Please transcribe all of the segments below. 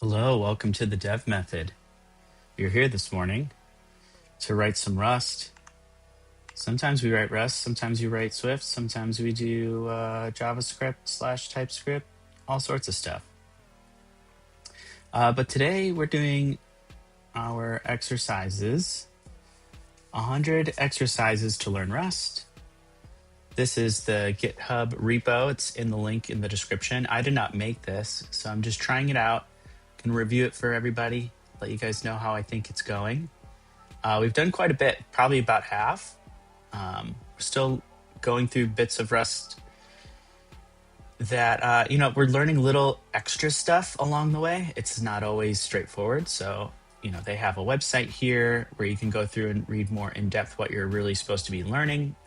Hello, welcome to the Dev Method. You're here this morning to write some Rust. Sometimes we write Rust, sometimes you write Swift, sometimes we do JavaScript / TypeScript, all sorts of stuff. But today we're doing our exercises, 100 exercises to learn Rust. This is the GitHub repo. It's in the link in the description. I did not make this, so I'm just trying it out. Can review it for everybody, let you guys know how I think it's going. We've done quite a bit, probably about half. We're still going through bits of Rust that, we're learning little extra stuff along the way. It's not always straightforward. So, they have a website here where you can go through and read more in depth what you're really supposed to be learning.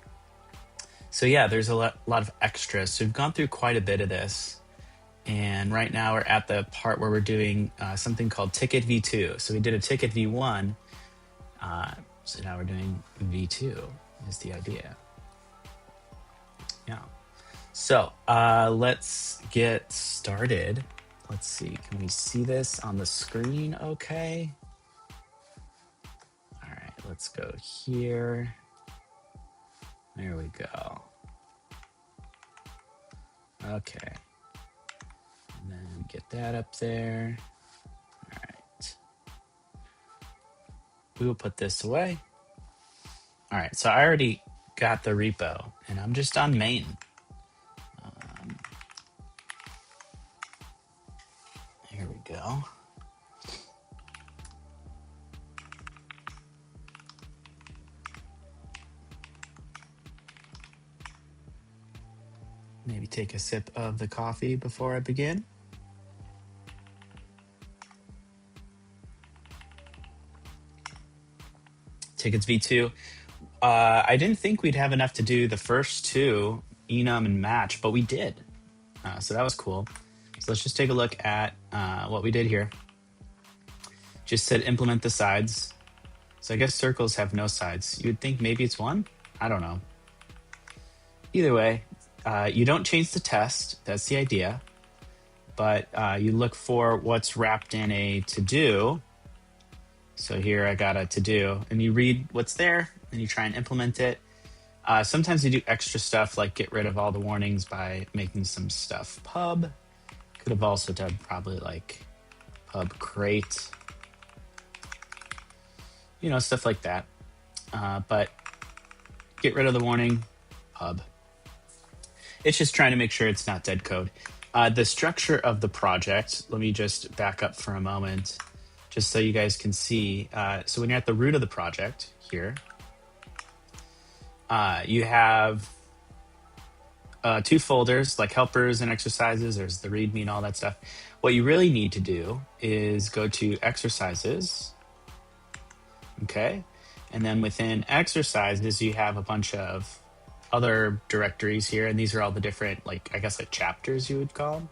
So yeah, there's a lot of extras. So we've gone through quite a bit of this. And right now we're at the part where we're doing something called ticket V2. So we did a ticket V1. So now we're doing V2 is the idea. Yeah. So let's get started. Let's see. Can we see this on the screen okay? All right, let's go here. There we go. Okay. And then get that up there. All right. We will put this away. All right, so I already got the repo and I'm just on main. Here we go. Maybe take a sip of the coffee before I begin. Tickets V2. I didn't think we'd have enough to do the first two, enum and match, but we did. So that was cool. So let's just take a look at what we did here. Just said implement the sides. So I guess circles have no sides. You would think maybe it's one? I don't know. Either way, you don't change the test. That's the idea. But you look for what's wrapped in a to-do. So here I got a to-do, and you read what's there, and you try and implement it. Sometimes you do extra stuff like get rid of all the warnings by making some stuff pub. Could have also done probably like pub crate, stuff like that. But get rid of the warning, pub. It's just trying to make sure it's not dead code. The structure of the project, let me just back up for a moment, just so you guys can see. So when you're at the root of the project here, you have two folders like helpers and exercises. There's the README and all that stuff. What you really need to do is go to exercises. Okay. And then within exercises, you have a bunch of other directories here. And these are all the different, like chapters you would call them,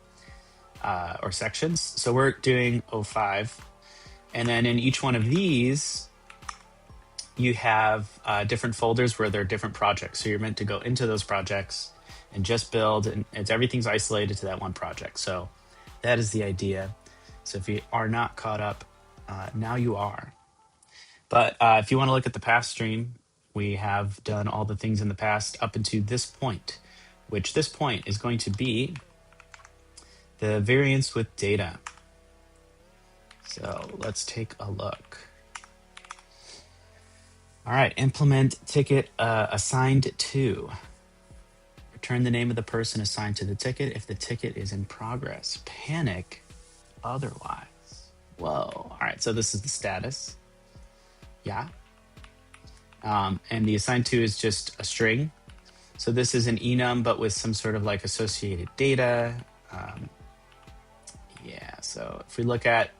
or sections. So we're doing 05. And then in each one of these, you have different folders where there are different projects. So you're meant to go into those projects and just build, and everything's isolated to that one project. So that is the idea. So if you are not caught up, now you are. But if you want to look at the past stream, we have done all the things in the past up until this point, which this point is going to be the variance with data. So let's take a look. All right, implement ticket assigned to. Return the name of the person assigned to the ticket if the ticket is in progress. Panic otherwise. Whoa. All right, so this is the status. Yeah. And the assigned to is just a string. So this is an enum, but with some sort of like associated data. Yeah, so if we look at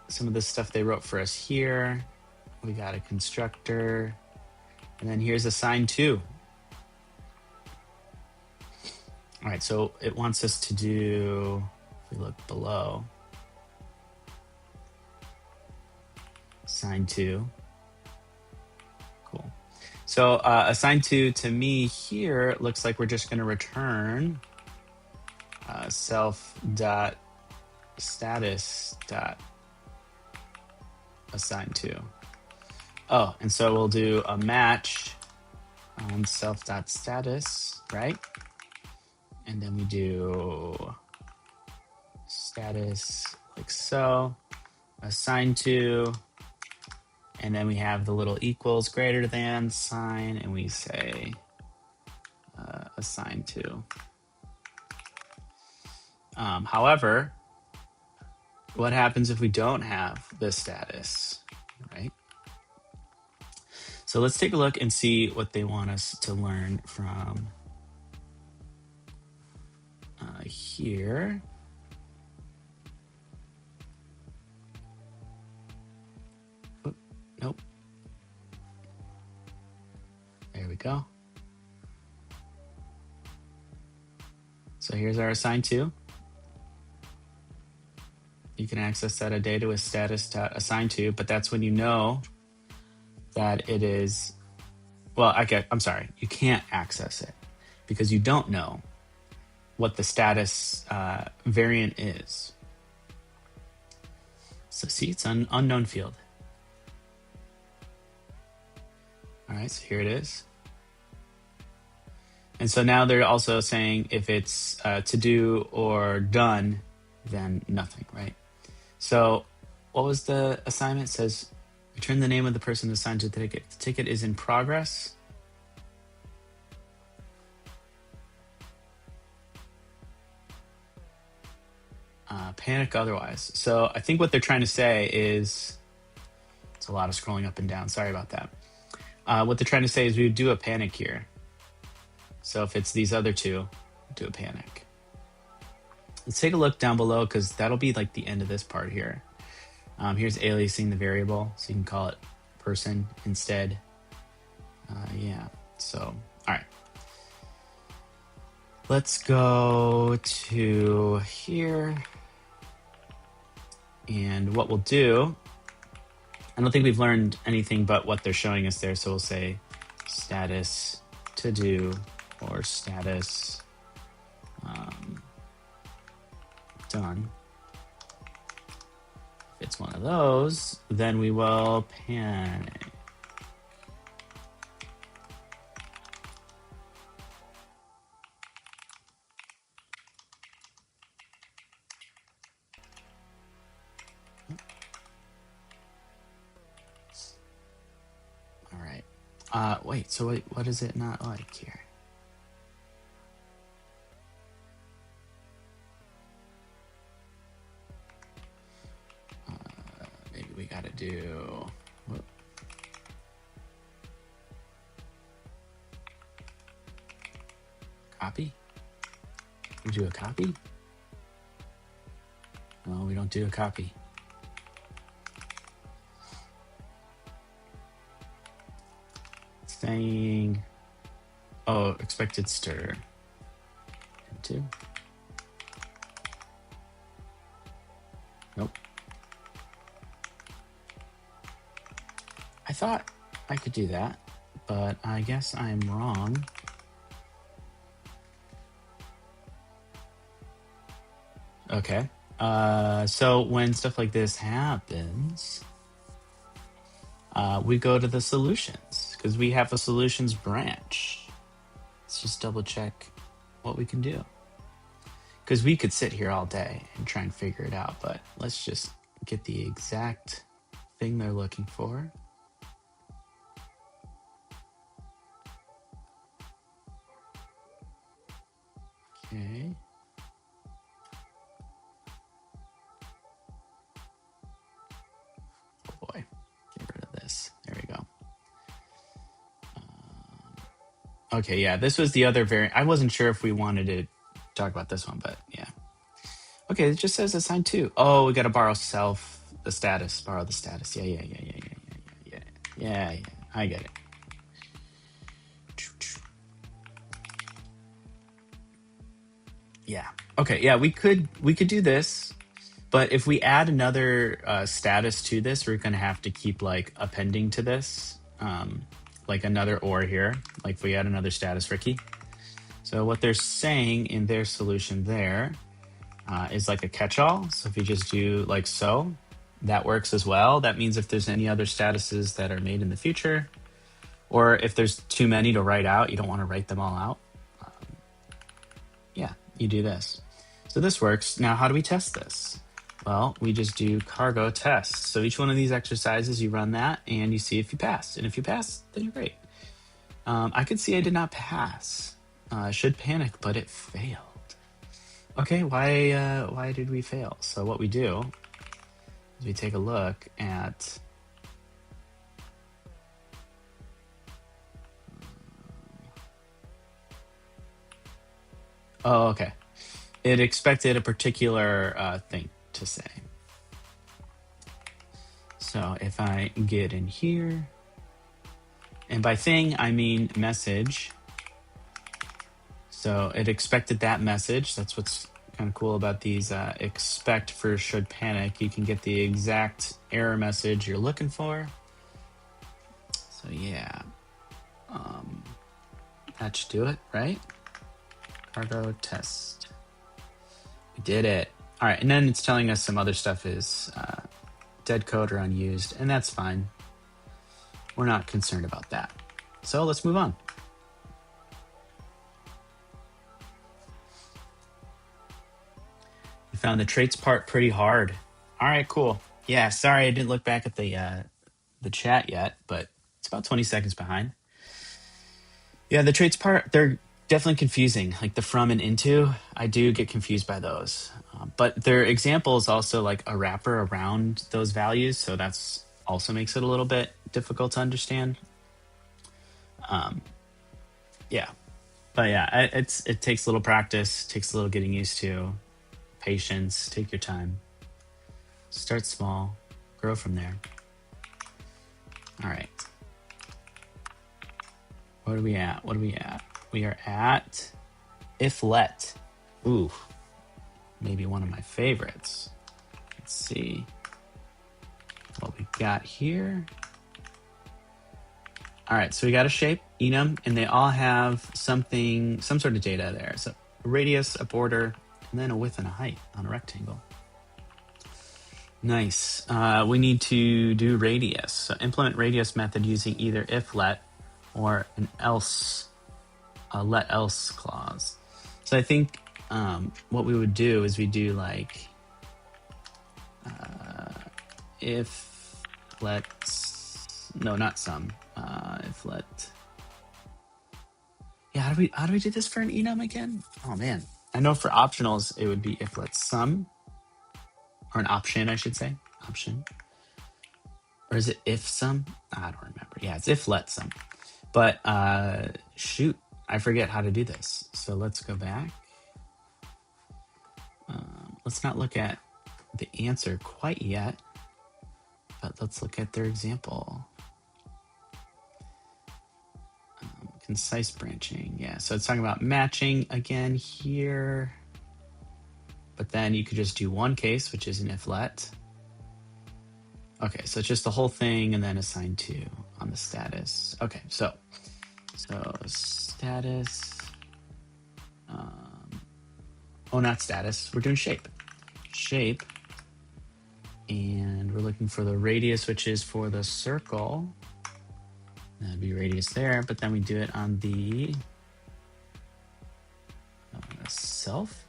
some of the stuff they wrote for us here, we got a constructor, and then here's assigned to. All right, so it wants us to do, if we look below, assigned to. Cool. So assigned to me here, it looks like we're just going to return self dot status dot assign to. Oh, and so we'll do a match on self dot status, right? And then we do status like so, assign to, and then we have the little equals greater than sign, and we say assign to. However, what happens if we don't have the status, right? So let's take a look and see what they want us to learn from here. Oop, nope. There we go. So here's our assign to. You can access that data with status.assign to, but that's when you know that it is, well, I'm sorry, you can't access it because you don't know what the status variant is. So see, it's an unknown field. All right, so here it is. And so now they're also saying if it's to do or done, then nothing, right? So what was the assignment? It says, return the name of the person assigned to the ticket. The ticket is in progress. Panic otherwise. So I think what they're trying to say is, it's a lot of scrolling up and down. Sorry about that. What they're trying to say is we would do a panic here. So if it's these other two, do a panic. Let's take a look down below because that'll be like the end of this part here. Here's aliasing the variable, so you can call it person instead. Yeah, so, all right. Let's go to here. And what we'll do, I don't think we've learned anything but what they're showing us there. So we'll say status to do or status done. If it's one of those, then we will panic. All right. Wait, so what is it not like here? Maybe we gotta do, whoop. Copy? We do a copy? No, we don't do a copy. Saying, oh, expected stir. Into. Nope. I thought I could do that, but I guess I'm wrong. Okay. So when stuff like this happens, we go to the solutions because we have a solutions branch. Let's just double check what we can do. Because we could sit here all day and try and figure it out, but let's just get the exact thing they're looking for. Okay. Oh boy, get rid of this. There we go. Okay, yeah, this was the other variant. I wasn't sure if we wanted to talk about this one, but yeah. Okay, it just says assign to. Oh, we got to borrow the status. Borrow the status. Yeah. I get it. Yeah. Okay. Yeah, we could do this, but if we add another status to this, we're gonna have to keep like appending to this, like another or here. Like if we add another status for key. So what they're saying in their solution there, is like a catch-all. So if you just do like so, that works as well. That means if there's any other statuses that are made in the future, or if there's too many to write out, you don't want to write them all out. Yeah, you do this. So this works. Now, how do we test this? Well, we just do cargo tests. So each one of these exercises, you run that and you see if you pass. And if you pass, then you're great. I could see I did not pass. I should panic, but it failed. Okay, why did we fail? So what we do is we take a look at oh, okay. It expected a particular thing to say. So if I get in here, and by thing, I mean message. So it expected that message. That's what's kind of cool about these expect for should panic. You can get the exact error message you're looking for. So yeah, that should do it, right? Cargo test. We did it. All right, and then it's telling us some other stuff is dead code or unused, and that's fine. We're not concerned about that. So let's move on. We found the traits part pretty hard. All right, cool. Yeah, sorry I didn't look back at the chat yet, but it's about 20 seconds behind. Yeah, the traits part, they're definitely confusing. Like the from and into, I do get confused by those. But their examples also like a wrapper around those values, so that's also makes it a little bit difficult to understand. Yeah, but yeah, it takes a little practice, takes a little getting used to, patience. Take your time. Start small, grow from there. All right. What are we at? What are we at? We are at if let. Ooh, maybe one of my favorites. Let's see what we got here. All right, so we got a shape, enum, and they all have something, some sort of data there. So a radius, a border, and then a width and a height on a rectangle. Nice. We need to do radius. So implement radius method using either if let or an else, a let else clause. So I think what we would do is we do like if let, no, not some. If let. Yeah, how do we do this for an enum again? Oh man, I know for optionals it would be if let sum, or an option, I should say, option. Or is it if sum? I don't remember. Yeah, it's if let sum. But shoot, I forget how to do this. So let's go back. Let's not look at the answer quite yet, but let's look at their example. Concise branching. Yeah, so it's talking about matching again here. But then you could just do one case, which is an if let. Okay, so it's just the whole thing and then assign to on the status. Okay, so status. Oh, not status. We're doing shape. Shape. And we're looking for the radius, which is for the circle. That'd be radius there, but then we do it on the self.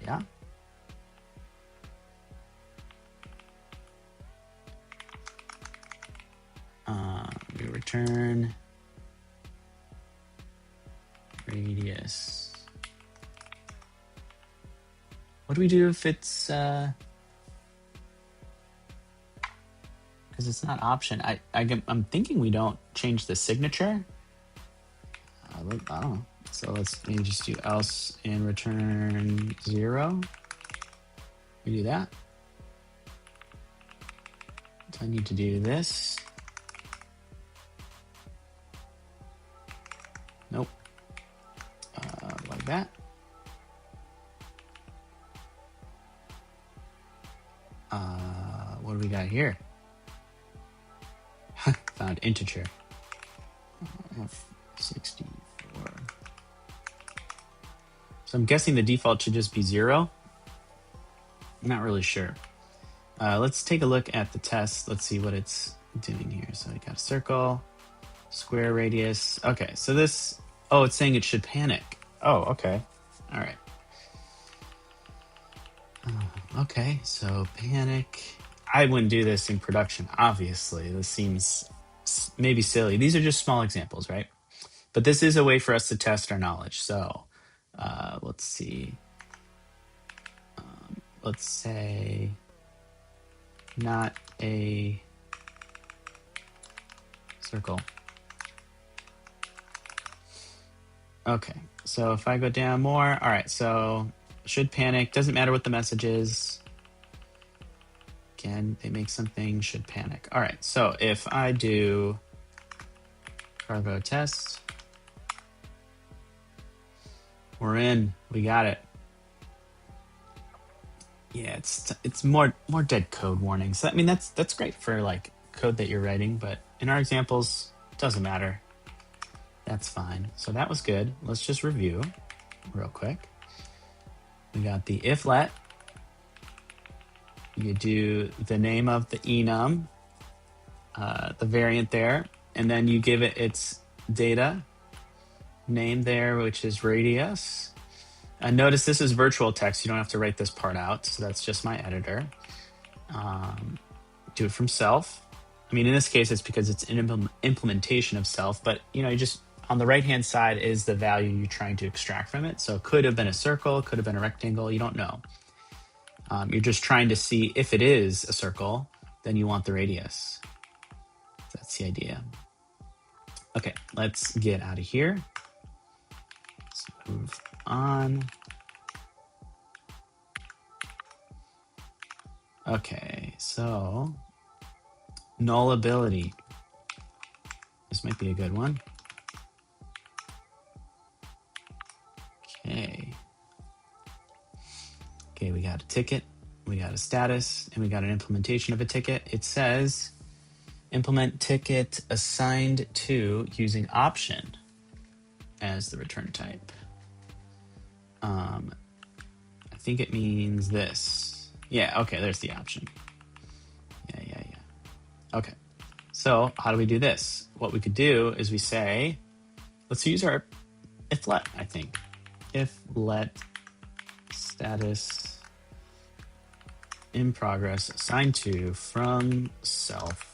Yeah. We return radius. What do we do if it's because it's not option? I'm thinking we don't change the signature. I don't know. So let's maybe just do else and return 0. We do that. So I need to do this. Nope. Like that. What do we got here? Found integer. 64. So I'm guessing the default should just be 0. I'm not really sure. Let's take a look at the test. Let's see what it's doing here. So I got a circle, square radius. Okay, so this, oh, it's saying it should panic. Oh, okay. All right. Okay, so panic. I wouldn't do this in production, obviously. This seems maybe silly. These are just small examples, right? But this is a way for us to test our knowledge. So let's see. Let's say not a circle. Okay, so if I go down more, all right, so should panic, doesn't matter what the message is. Again, they make something, should panic. All right, so if I do cargo test, we're in, we got it. Yeah, it's more dead code warnings. I mean, that's great for like code that you're writing, but in our examples, it doesn't matter. That's fine. So that was good. Let's just review real quick. We got the if let. You do the name of the enum, the variant there, and then you give it its data name there, which is radius. And notice this is virtual text. You don't have to write this part out. So that's just my editor. Do it from self. I mean, in this case, it's because it's an implementation of self, but you just on the right-hand side is the value you're trying to extract from it. So it could have been a circle, could have been a rectangle. You don't know. You're just trying to see if it is a circle, then you want the radius. That's the idea. Okay, let's get out of here. Let's move on. Okay, so nullability. This might be a good one. Okay, we got a ticket, we got a status, and we got an implementation of a ticket. It says implement ticket assigned to using option as the return type. I think it means this. Yeah, okay, there's the option. Yeah. Okay, so how do we do this? What we could do is we say, let's use our if let, I think. If let status in progress assigned to from self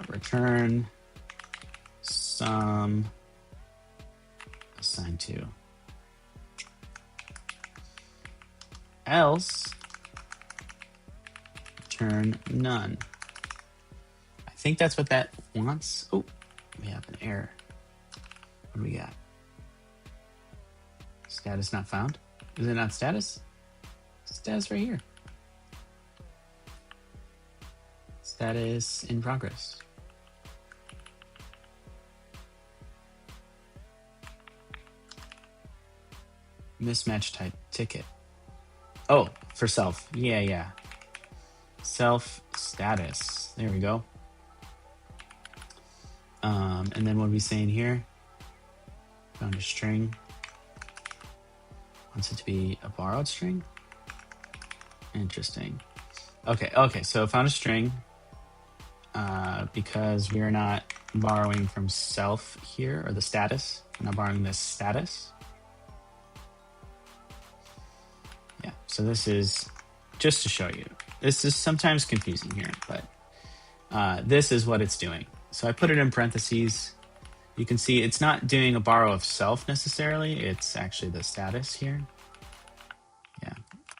return some assigned to, else return none. I think that's what that wants. Oh, we have an error. What do we got? Status not found. Is it not status? Status right here. Status in progress. Mismatch type ticket. Oh, for self. Yeah. Self status. There we go. And then what are we saying here? Found a string. Wants it to be a borrowed string. Interesting. Okay. So found a string because we are not borrowing from self here, or the status. We're not borrowing this status. Yeah, so this is just to show you. This is sometimes confusing here, but this is what it's doing. So I put it in parentheses. You can see it's not doing a borrow of self necessarily. It's actually the status here. Yeah,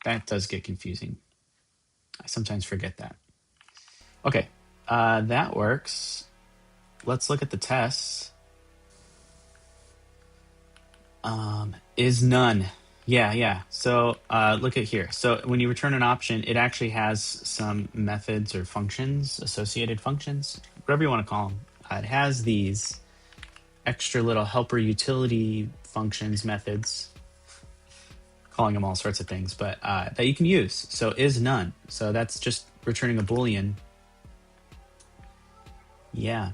that does get confusing. I sometimes forget that. Okay, that works. Let's look at the tests. Is none. Yeah. So look at here. So when you return an option, it actually has some methods or functions, associated functions, whatever you want to call them. It has these extra little helper utility functions, methods, calling them all sorts of things, but that you can use. So is none. So that's just returning a Boolean. Yeah.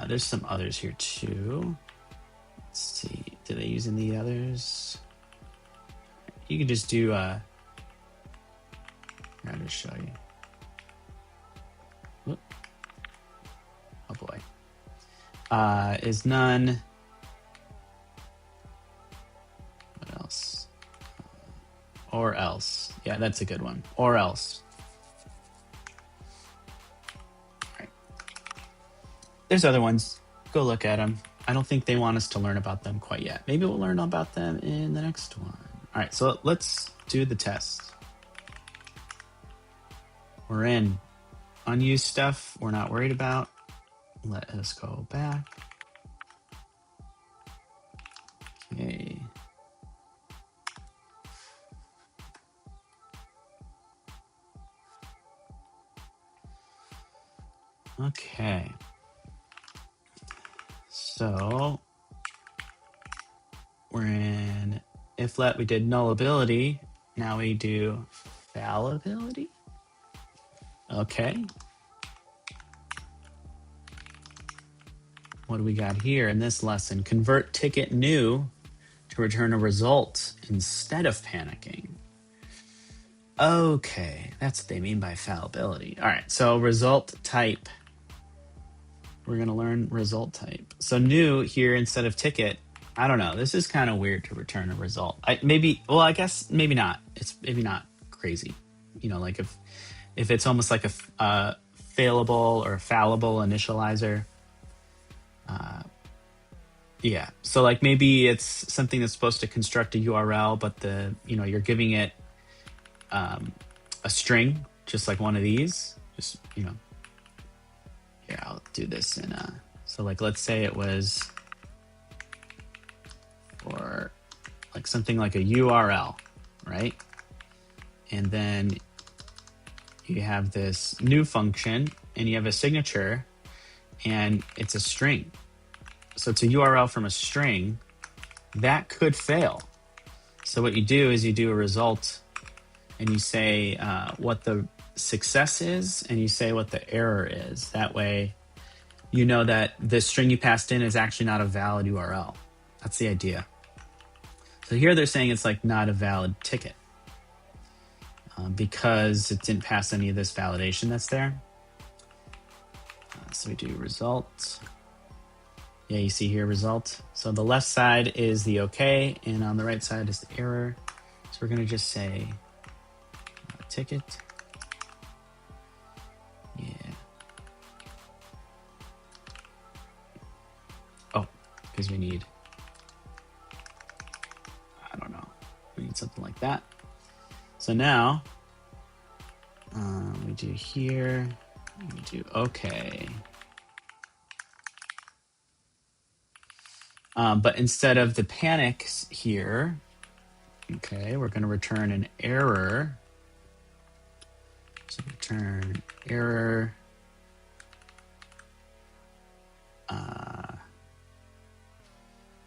There's some others here too. Let's see. do they use in the others? You can just do, I'll just show you. Whoop. Oh boy. Is none. What else? Or else. Yeah, that's a good one. Or else. All right. There's other ones. Go look at them. I don't think they want us to learn about them quite yet. Maybe we'll learn about them in the next one. All right, so let's do the test. We're in. Unused stuff we're not worried about. Let us go back. Okay. Okay. So we're in if let, we did nullability. Now we do fallibility. Okay. What do we got here in this lesson? Convert ticket new to return a result instead of panicking. Okay, that's what they mean by fallibility. All right, so result type. We're going to learn result type. So new here instead of ticket. I don't know. This is kind of weird to return a result. I guess maybe not. It's maybe not crazy. You know, like if it's almost like a failable or fallible initializer. Yeah. So like maybe it's something that's supposed to construct a URL, but you're giving it a string, just like one of these. Just, here, I'll do this in so like, let's say it was for like something like a URL, right? And then you have this new function and you have a signature and it's a string. So it's a URL from a string that could fail. So what you do is you do a result and you say what the success is and you say what the error is. That way you know that the string you passed in is actually not a valid URL. That's the idea. So here they're saying it's like not a valid ticket because it didn't pass any of this validation that's there. So we do result. Yeah, you see here result. So the left side is the okay, and on the right side is the error. So we're going to just say ticket. Yeah. Oh, because we need, I don't know, we need something like that. So now we do here, we do okay. But instead of the panics here, okay, we're going to return an error. So return error.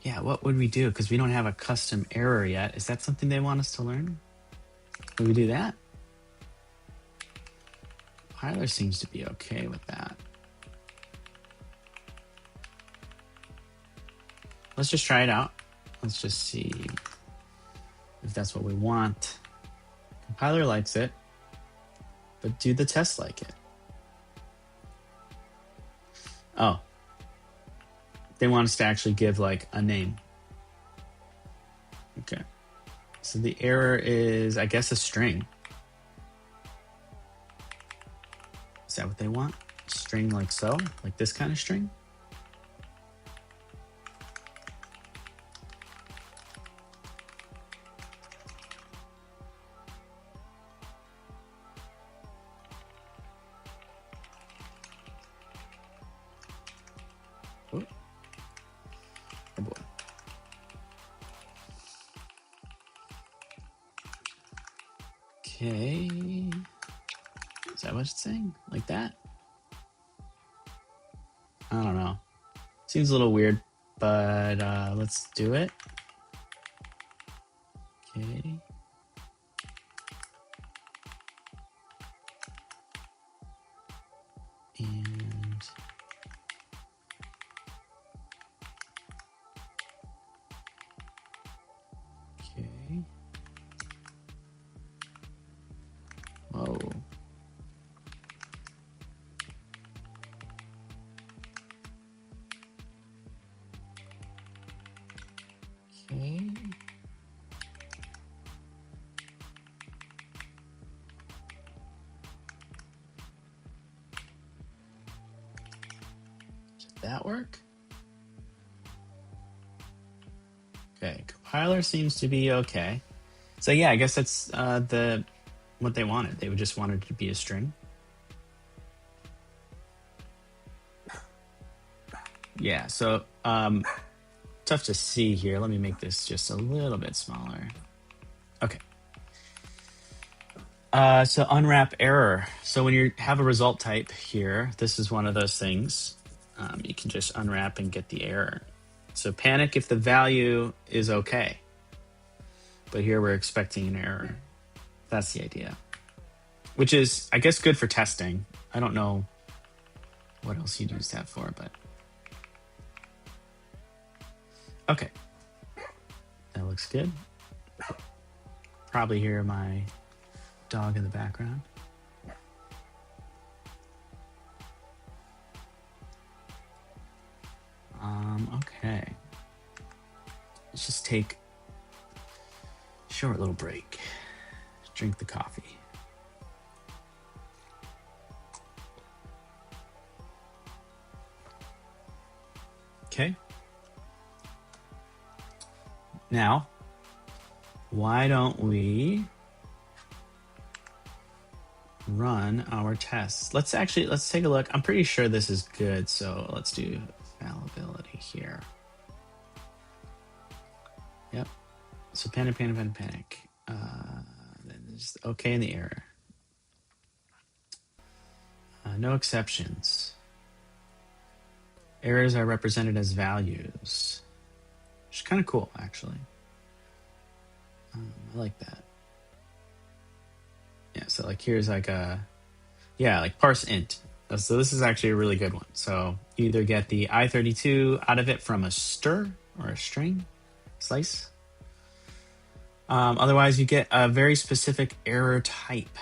Yeah, what would we do? Because we don't have a custom error yet. Is that something they want us to learn? Would we do that? Tyler seems to be okay with that. Let's just try it out. Let's just see if that's what we want. Compiler likes it, but do the test like it? Oh, they want us to actually give like a name. Okay. So the error is, I guess, a string. Is that what they want? String like so? Like this kind of string? Oh boy. Okay. Is that what it's saying? Like that? I don't know. Seems a little weird, but let's do it. Okay. And that work? Okay, compiler seems to be okay. So yeah, I guess that's what they wanted. They just wanted it to be a string. Yeah, so tough to see here. Let me make this just a little bit smaller. Okay. So unwrap error. So when you have a result type here, this is one of those things. You can just unwrap and get the error. So panic if the value is okay. But here we're expecting an error. That's the idea. Which is, I guess, good for testing. I don't know what else you'd use that for, but okay. That looks good. Probably hear my dog in the background. Okay. Let's just take a short little break. Drink the coffee. Okay. Now, why don't we run our tests? Let's take a look. I'm pretty sure this is good, so let's do fallibility here. Yep. So panic. Then just okay in the error. No exceptions. Errors are represented as values, which is kind of cool, actually. I like that. Yeah, so like here's like like parse int. So this is actually a really good one. So you either get the I32 out of it from a str or a string slice. Otherwise, you get a very specific error type,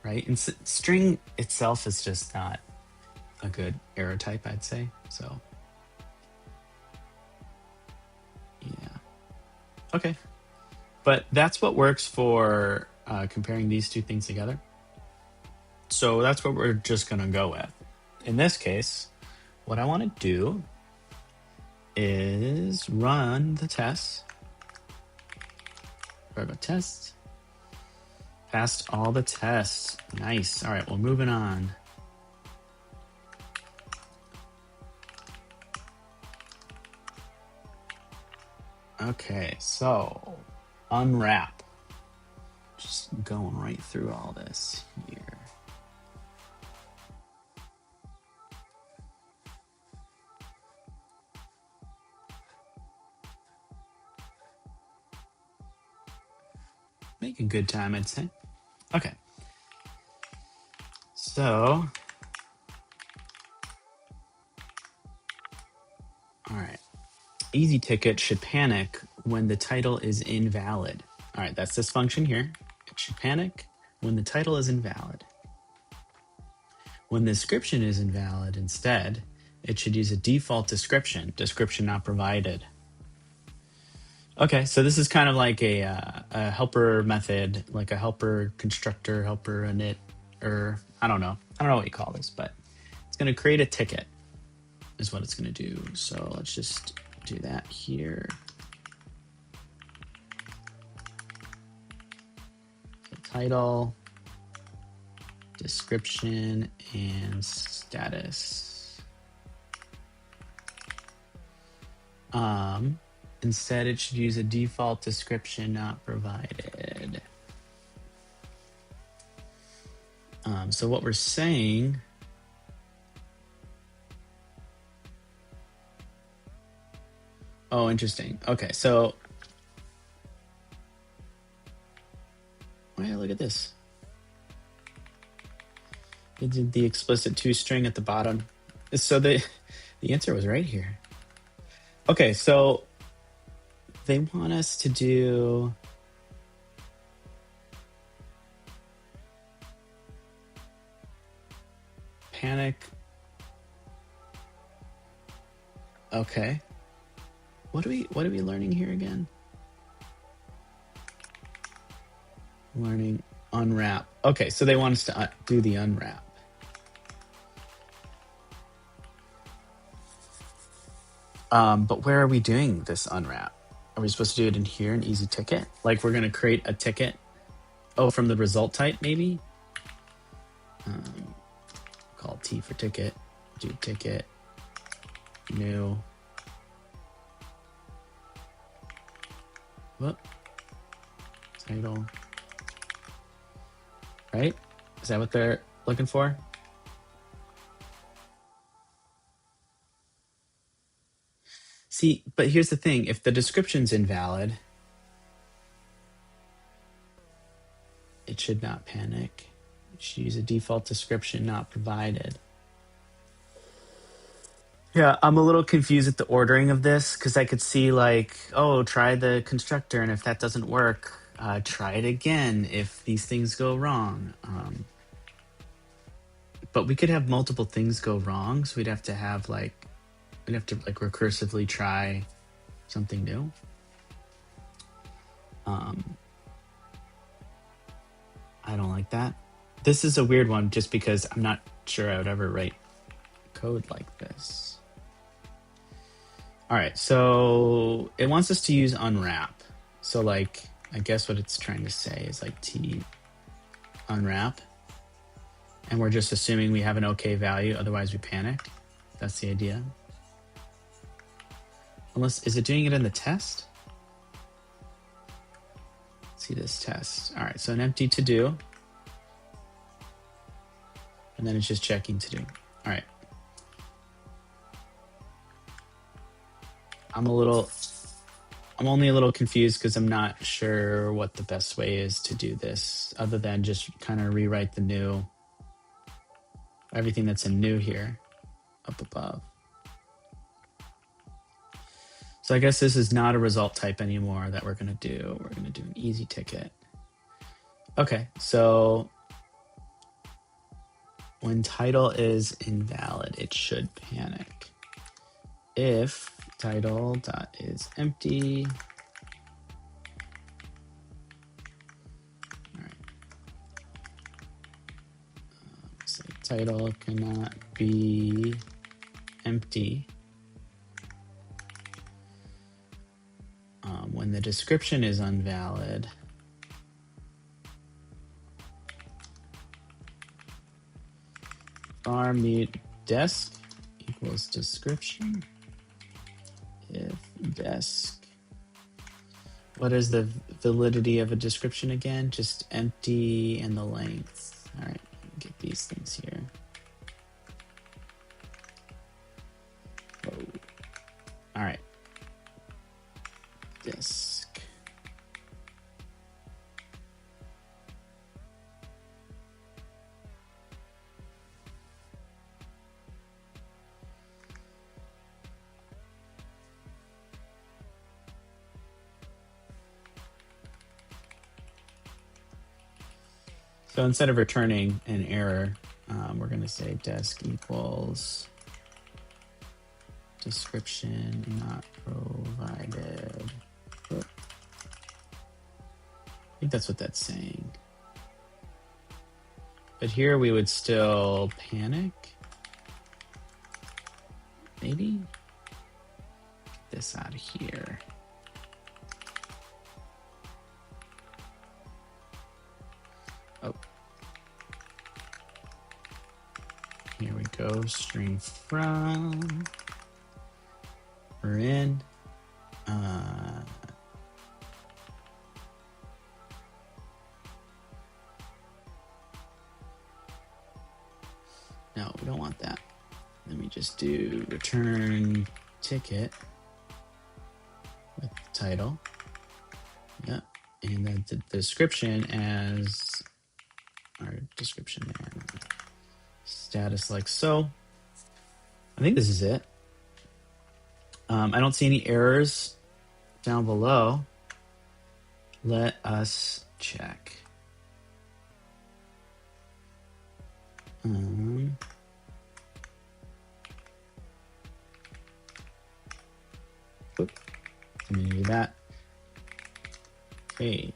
right? And string itself is just not a good error type, I'd say. So, yeah. Okay. But that's what works for comparing these two things together. So that's what we're just going to go with. In this case, what I want to do is run the test. Sorry about tests. Passed all the tests. Nice. All right, well, moving on. Okay, so unwrap. Just going right through all this here. Making good time, I'd say. Okay. So, all right. Easy ticket should panic when the title is invalid. All right, that's this function here. It should panic when the title is invalid. When the description is invalid, instead, it should use a default description not provided. Okay, so this is kind of like a helper method, like a helper constructor, helper init, or I don't know what you call this, but it's going to create a ticket is what it's going to do. So let's just do that here. So title, description, and status. Instead, it should use a default description not provided. So what we're saying oh, interesting. Okay, so look at this. It did the explicit toString at the bottom. So the answer was right here. Okay, so they want us to do panic. Okay. What are we learning here again? Learning unwrap. Okay, so they want us to do the unwrap. But where are we doing this unwrap? Are we supposed to do it in here, an easy ticket? Like we're going to create a ticket. Oh, from the result type, maybe? Call T for ticket. Do ticket. New. Whoop. Title. Right? Is that what they're looking for? See, but here's the thing. If the description's invalid, it should not panic. It should use a default description not provided. Yeah, I'm a little confused at the ordering of this because I could see like, oh, try the constructor, and if that doesn't work, try it again if these things go wrong. But we could have multiple things go wrong, so we'd have to recursively try something new. I don't like that. This is a weird one just because I'm not sure I would ever write code like this. All right, so it wants us to use unwrap. So like, I guess what it's trying to say is like T unwrap. And we're just assuming we have an okay value, otherwise we panic. That's the idea. Unless, is it doing it in the test? Let's see this test. All right, so an empty to do. And then it's just checking to do. All right. I'm only a little confused because I'm not sure what the best way is to do this other than just kind of rewrite the new, everything that's in new here up above. So I guess this is not a result type anymore that we're going to do. We're going to do an easy ticket. Okay, so when title is invalid, it should panic. If title dot is empty, all right. Say title cannot be empty. When the description is invalid, var mute desk equals description. If desk, what is the validity of a description again? Just empty and the length. All right, get these things here. Whoa. All right. Disk. So instead of returning an error, we're going to say desk equals description not provided. I think that's what that's saying. But here we would still panic. Maybe? Get this out of here. Oh. Here we go, string from. We're in. No, we don't want that. Let me just do return ticket with the title. Yep. And then the description as our description and status like so. I think this is it. I don't see any errors down below. Let us check. Let me do that. Okay,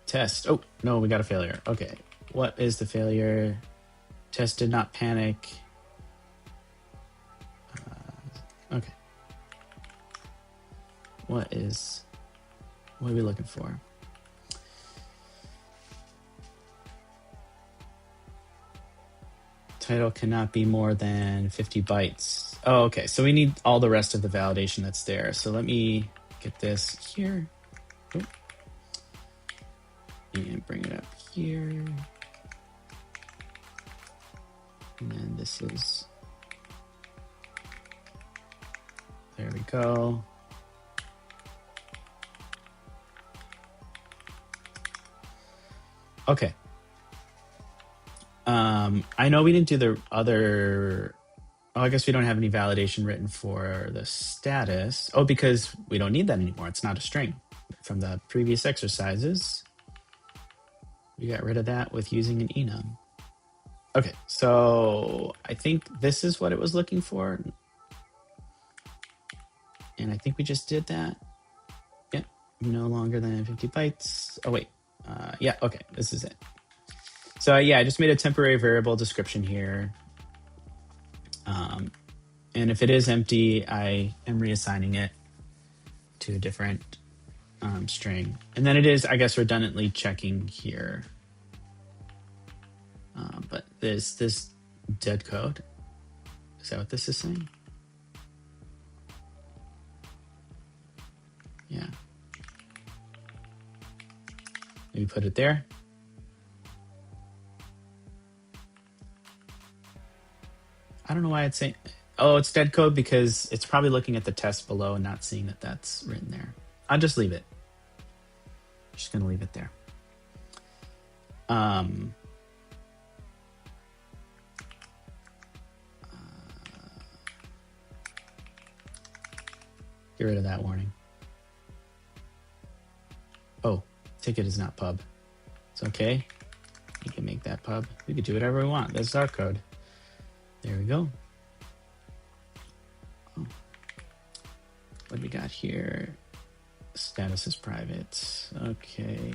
test. Oh, no, we got a failure. Okay, what is the failure? Test did not panic. Okay. what are we looking for? Title cannot be more than 50 bytes. Oh, okay. So we need all the rest of the validation that's there. So let me get this here. Oop. And bring it up here. And then this is, there we go. Okay. I know we didn't do the other. Oh, I guess we don't have any validation written for the status. Oh, because we don't need that anymore. It's not a string. From the previous exercises, we got rid of that with using an enum. Okay, so I think this is what it was looking for. And I think we just did that. Yep, no longer than 50 bytes. Oh, wait. Yeah, okay, this is it. So yeah, I just made a temporary variable description here. And if it is empty, I am reassigning it to a different string. And then it is, I guess, redundantly checking here. But this dead code, is that what this is saying? Yeah. Maybe put it there. I don't know why it's saying, oh, it's dead code because it's probably looking at the test below and not seeing that that's written there. I'll just leave it. Just gonna leave it there. Get rid of that warning. Oh, ticket is not pub. It's okay. We can make that pub. We could do whatever we want. That's our code. There we go. Oh. What do we got here? Status is private. Okay.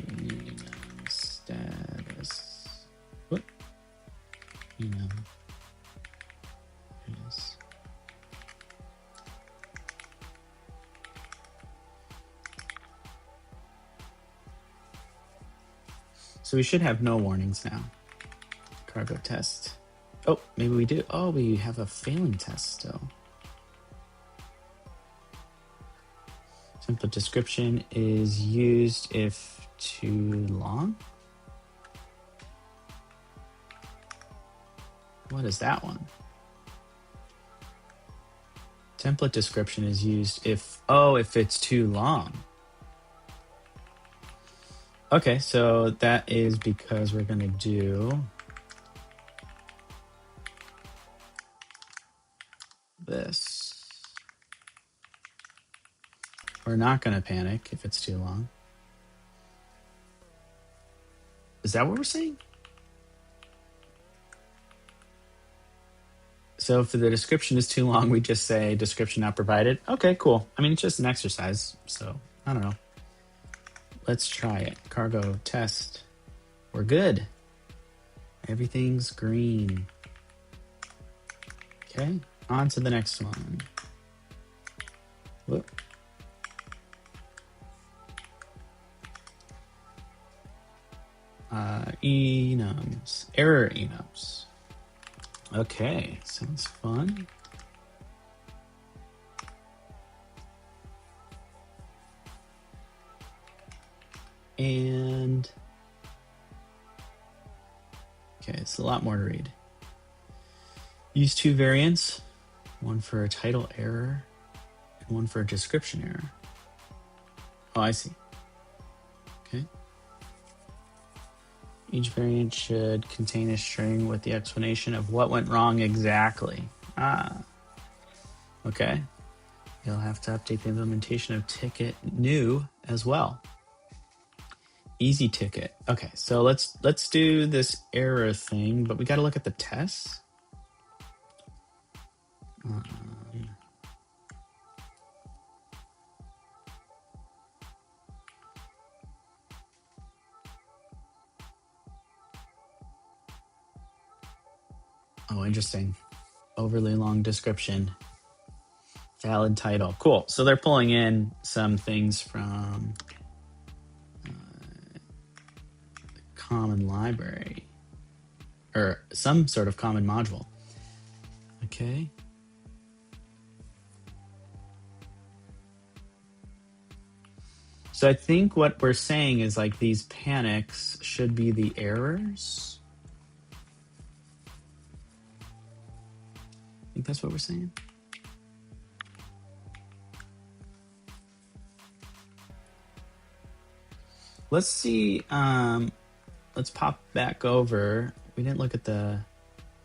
Status. What? There it is. So we should have no warnings now. Cargo test. Oh, maybe we do. Oh, we have a failing test still. Template description is used if too long. What is that one? Template description is used if it's too long. Okay, so that is because we're going to do this. We're not going to panic if it's too long. Is that what we're saying? So if the description is too long, we just say description not provided. Okay, cool. I mean, it's just an exercise, so I don't know. Let's try it. Cargo test. We're good. Everything's green. Okay, on to the next one. Whoop. Enums. Error enums. Okay, sounds fun. And okay, it's a lot more to read. Use two variants, one for a title error and one for a description error. Oh, I see. Okay. Each variant should contain a string with the explanation of what went wrong exactly. Okay. You'll have to update the implementation of ticket new as well. Easy ticket. Okay, so let's do this error thing, but we got to look at the tests. Oh, interesting. Overly long description. Valid title. Cool. So they're pulling in some things from common library or some sort of common module. Okay. So I think what we're saying is like these panics should be the errors. I think that's what we're saying. Let's see. Let's pop back over. We didn't look at the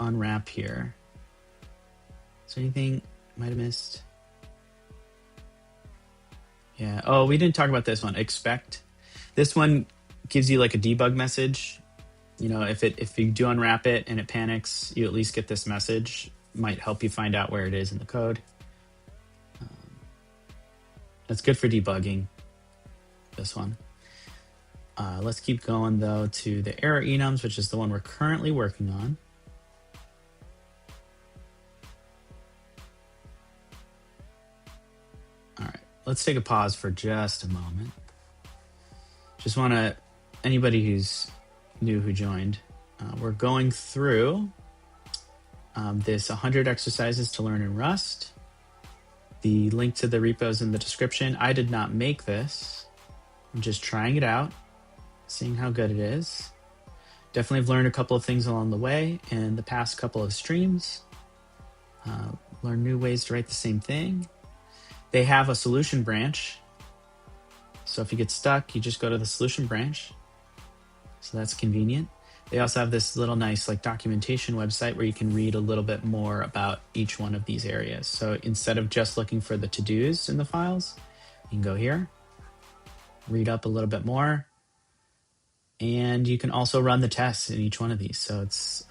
unwrap here. Is there anything I might have missed? Yeah. Oh, we didn't talk about this one. Expect. This one gives you like a debug message. You know, if you do unwrap it and it panics, you at least get this message. Might help you find out where it is in the code. That's good for debugging. This one. Let's keep going though to the error enums, which is the one we're currently working on. All right, let's take a pause for just a moment. Just want to, anybody who's new who joined, we're going through this 100 exercises to learn in Rust. The link to the repo is in the description. I did not make this. I'm just trying it out, seeing how good it is. Definitely have learned a couple of things along the way in the past couple of streams. Learn new ways to write the same thing. They have a solution branch. So if you get stuck, you just go to the solution branch. So that's convenient. They also have this little nice like documentation website where you can read a little bit more about each one of these areas. So instead of just looking for the to-dos in the files, you can go here, read up a little bit more, and you can also run the tests in each one of these. So it's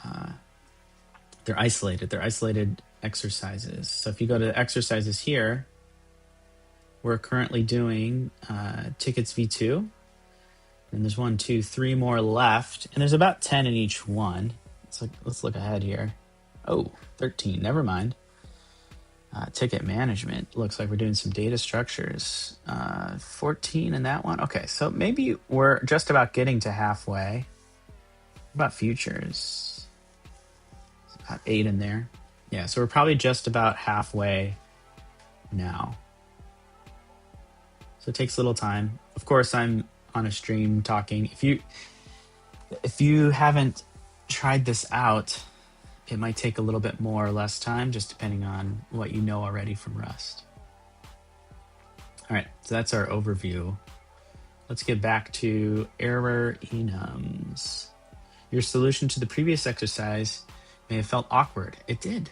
they're isolated exercises. So if you go to exercises here, we're currently doing tickets v2. And there's 1, 2, 3 more left. And there's about 10 in each one. Let's look ahead here. Oh, 13, never mind. Ticket management, looks like we're doing some data structures. 14 in that one. Okay, so maybe we're just about getting to halfway. What about futures? It's about 8 in there. Yeah, so we're probably just about halfway now. So it takes a little time. Of course, I'm on a stream talking. If you haven't tried this out, it might take a little bit more or less time, just depending on what you know already from Rust. All right, so that's our overview. Let's get back to error enums. Your solution to the previous exercise may have felt awkward. It did.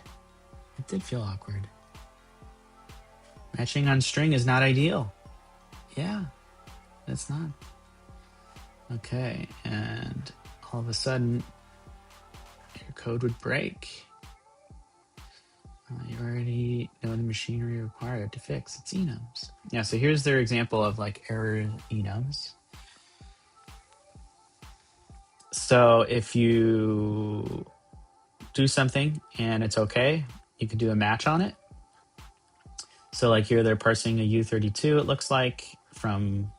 It did feel awkward. Matching on string is not ideal. Yeah, it's not. Okay, and all of a sudden, your code would break. You already know the machinery required to fix its enums. Yeah, so here's their example of like error enums. So if you do something and it's okay, you can do a match on it. So like here, they're parsing a U32, it looks like, from,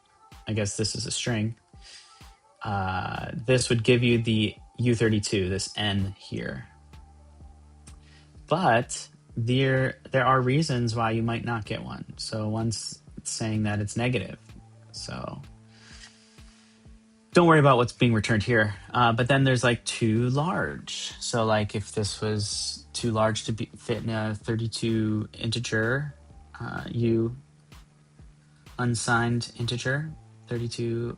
I guess this is a string. This would give you the U32, this N here. But there are reasons why you might not get one. So one's saying that it's negative. So don't worry about what's being returned here. But then there's like too large. So like if this was too large to fit in a 32 integer, U unsigned integer, 32.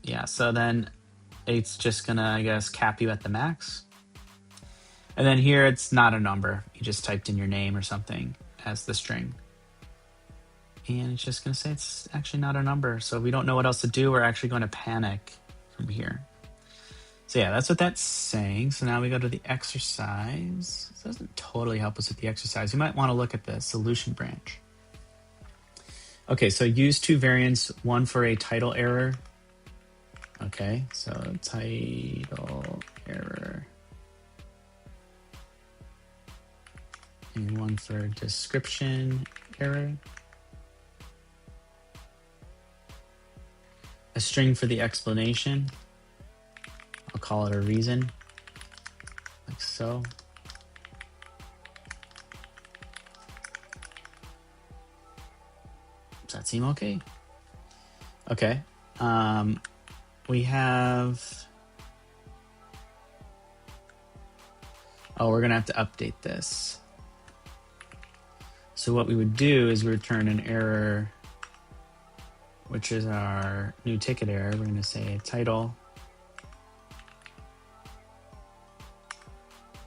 Yeah, so then it's just gonna, I guess, cap you at the max. And then here it's not a number. You just typed in your name or something as the string. And it's just going to say it's actually not a number. So we don't know what else to do. We're actually going to panic from here. So yeah, that's what that's saying. So now we go to the exercise. This doesn't totally help us with the exercise. You might want to look at the solution branch. Okay, so use 2 variants, one for a title error. Okay, so title error. And one for description error. A string for the explanation. I'll call it a reason, like so. Does that seem okay? Okay. We have... Oh, we're going to have to update this. So what we would do is return an error, which is our new ticket error. We're going to say title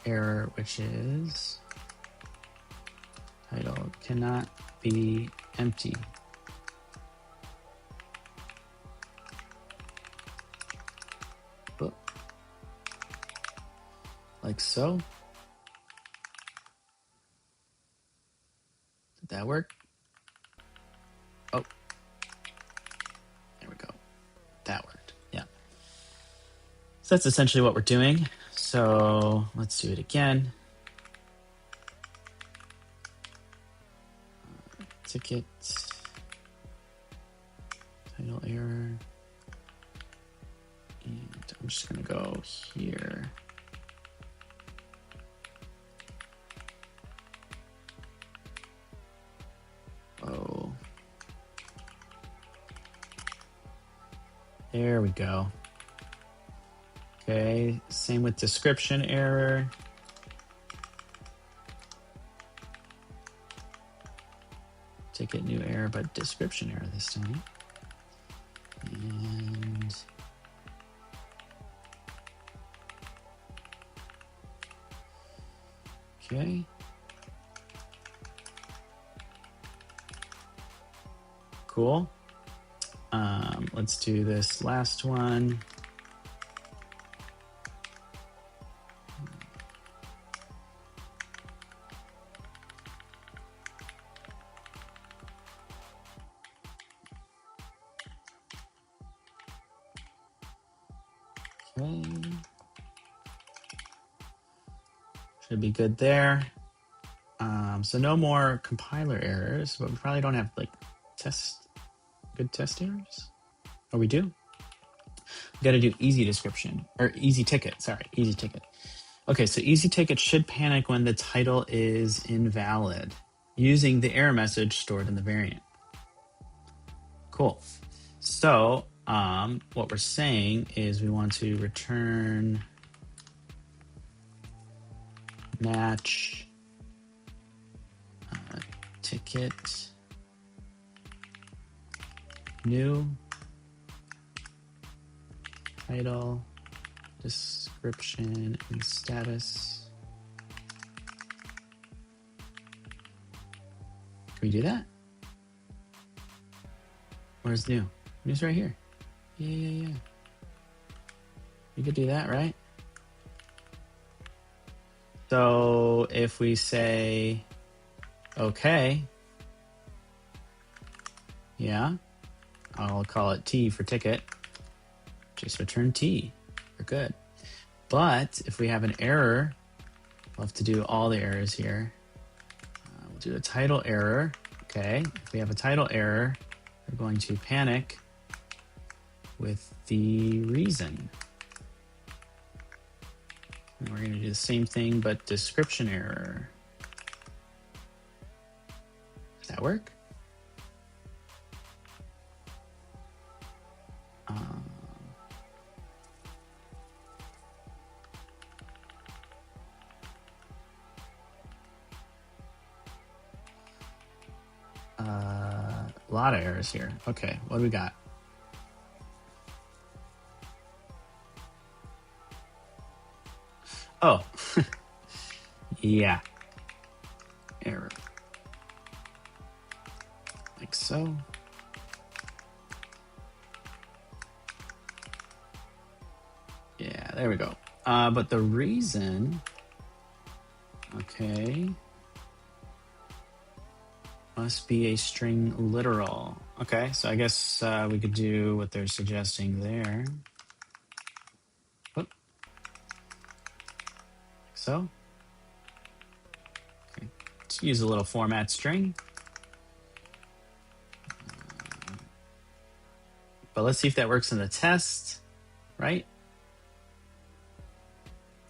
error, which is title cannot be empty. Like so. Did that work? Oh, there we go. That worked. Yeah. So that's essentially what we're doing. So let's do it again. Ticket, title error. And I'm just going to go here. Oh. There we go. Okay, same with description error. Ticket new error, but description error this time. And okay. Cool. Let's do this last one. Okay. Should be good there. So no more compiler errors, but we probably don't have like good test errors. Oh, we do? We got to do easy description or easy ticket. Sorry, easy ticket. Okay, so easy ticket should panic when the title is invalid using the error message stored in the variant. Cool. So what we're saying is we want to return match ticket new title description and status. Can we do that? Where's new? New's right here. Yeah. You could do that, right? So if we say, okay, yeah, I'll call it T for ticket. Just return T. We're good. But if we have an error, we'll have to do all the errors here. We'll do a title error. Okay, if we have a title error, we're going to panic with the reason. And we're going to do the same thing, but description error. Does that work? A lot of errors here. Okay, what do we got? Oh, yeah. Error. Like so. Yeah, there we go. But the reason, okay, must be a string literal. Okay, so I guess we could do what they're suggesting there. Whoop. So, okay. Let's use a little format string. But let's see if that works in the test, right?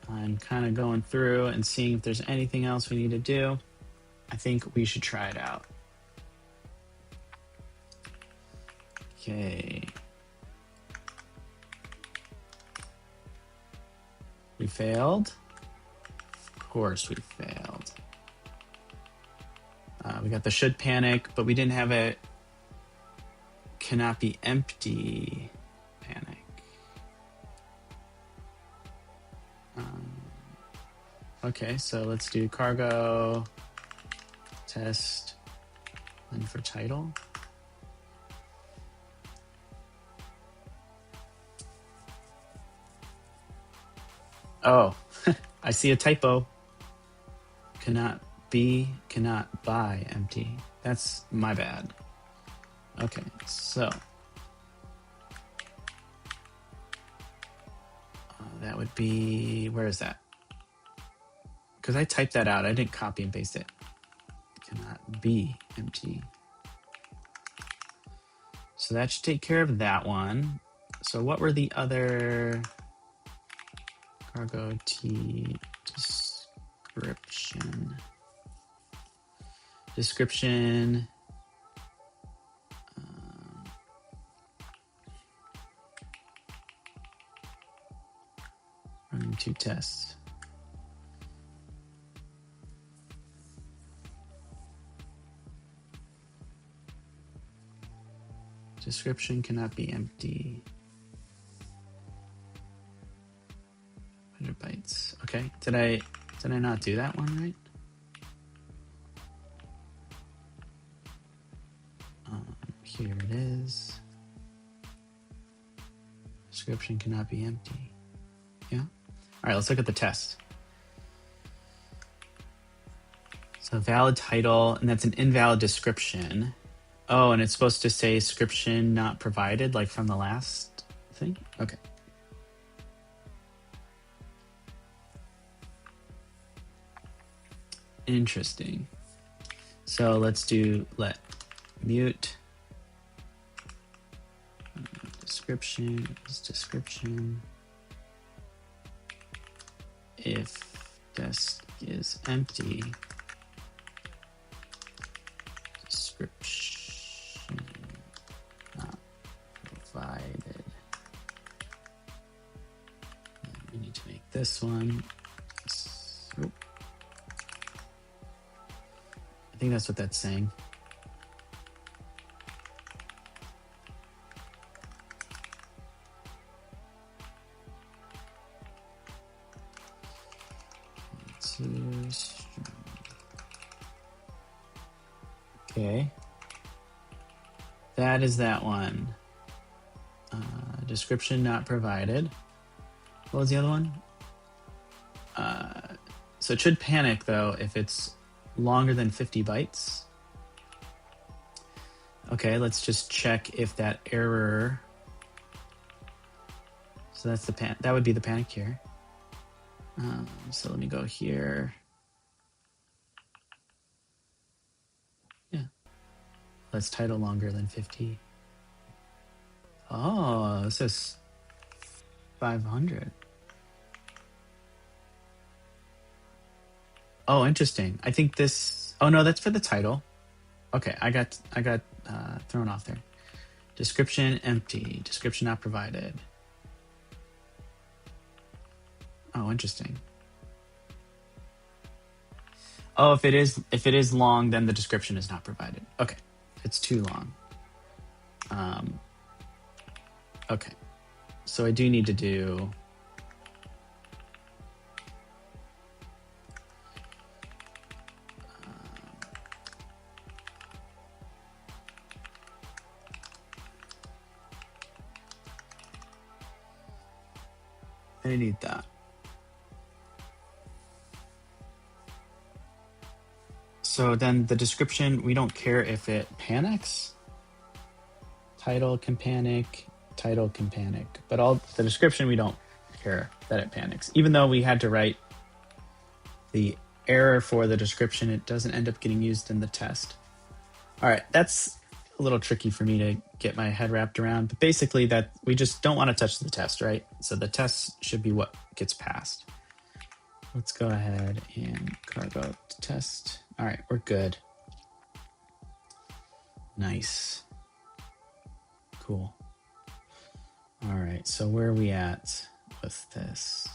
I'm kind of going through and seeing if there's anything else we need to do. I think we should try it out. Okay. We failed. Of course we failed. We got the should panic, but we didn't have a cannot be empty panic. Okay, so let's do cargo test and for title. Oh, I see a typo. Cannot buy empty. That's my bad. Okay, so that would be, where is that? Because I typed that out. I didn't copy and paste it. Cannot be empty. So that should take care of that one. So what were the other cargo T description? Description. Running 2 tests. Description cannot be empty. 100 bytes. Okay. Did I not do that one right? Here it is. Description cannot be empty. Yeah. All right. Let's look at the test. So valid title, and that's an invalid description. Oh, and it's supposed to say description not provided, like from the last thing? Okay. Interesting. So let's do let mute description is description if desk is empty. Description not provided. And we need to make this one. I think that's what that's saying. Okay. That is that one. Description not provided. What was the other one? So it should panic though if it's longer than 50 bytes. Okay, let's just check if that error. So that's that would be the panic here. So let me go here. Yeah. Let's title longer than 50. Oh, this is 500. Oh, interesting. I think this. Oh no, that's for the title. Okay, I got thrown off there. Description empty. Description not provided. Oh, interesting. Oh, if it is long, then the description is not provided. Okay, it's too long. Okay, so I do need to do. I need that. So then the description, we don't care if it panics. Title can panic, but all the description, we don't care that it panics. Even though we had to write the error for the description, it doesn't end up getting used in the test. All right, that's a little tricky for me to get my head wrapped around. But basically that we just don't want to touch the test, right? So the test should be what gets passed. Let's go ahead and cargo test. All right, we're good. Nice. Cool. All right, so where are we at with this?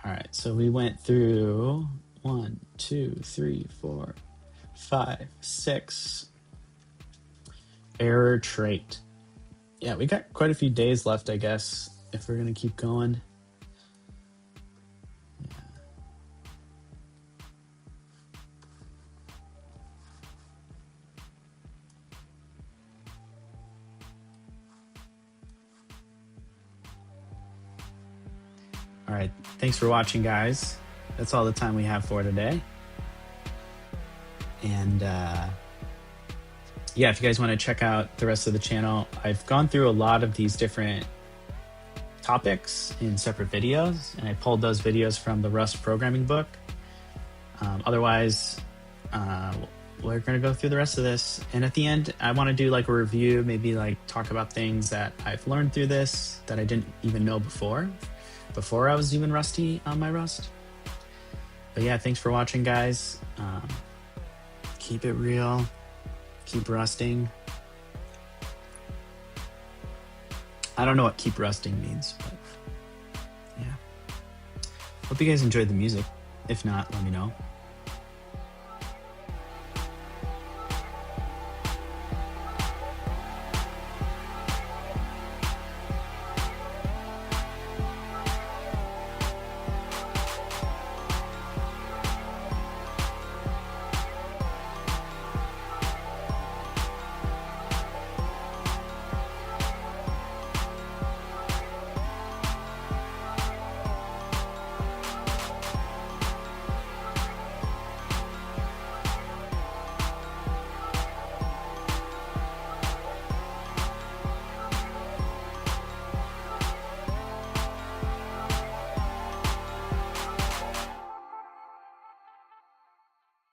All right, so we went through 1, 2, 3, 4, 5, 6. Error trait. Yeah, we got quite a few days left, I guess, if we're gonna keep going. Yeah. All right, thanks for watching, guys. That's all the time we have for today. And yeah, if you guys want to check out the rest of the channel, I've gone through a lot of these different topics in separate videos, and I pulled those videos from the Rust programming book. Otherwise, we're going to go through the rest of this. And at the end, I want to do like a review, maybe like talk about things that I've learned through this that I didn't even know before I was even rusty on my Rust. But yeah, thanks for watching, guys. Keep it real. Keep rusting. I don't know what keep rusting means, but yeah. Hope you guys enjoyed the music. If not, let me know.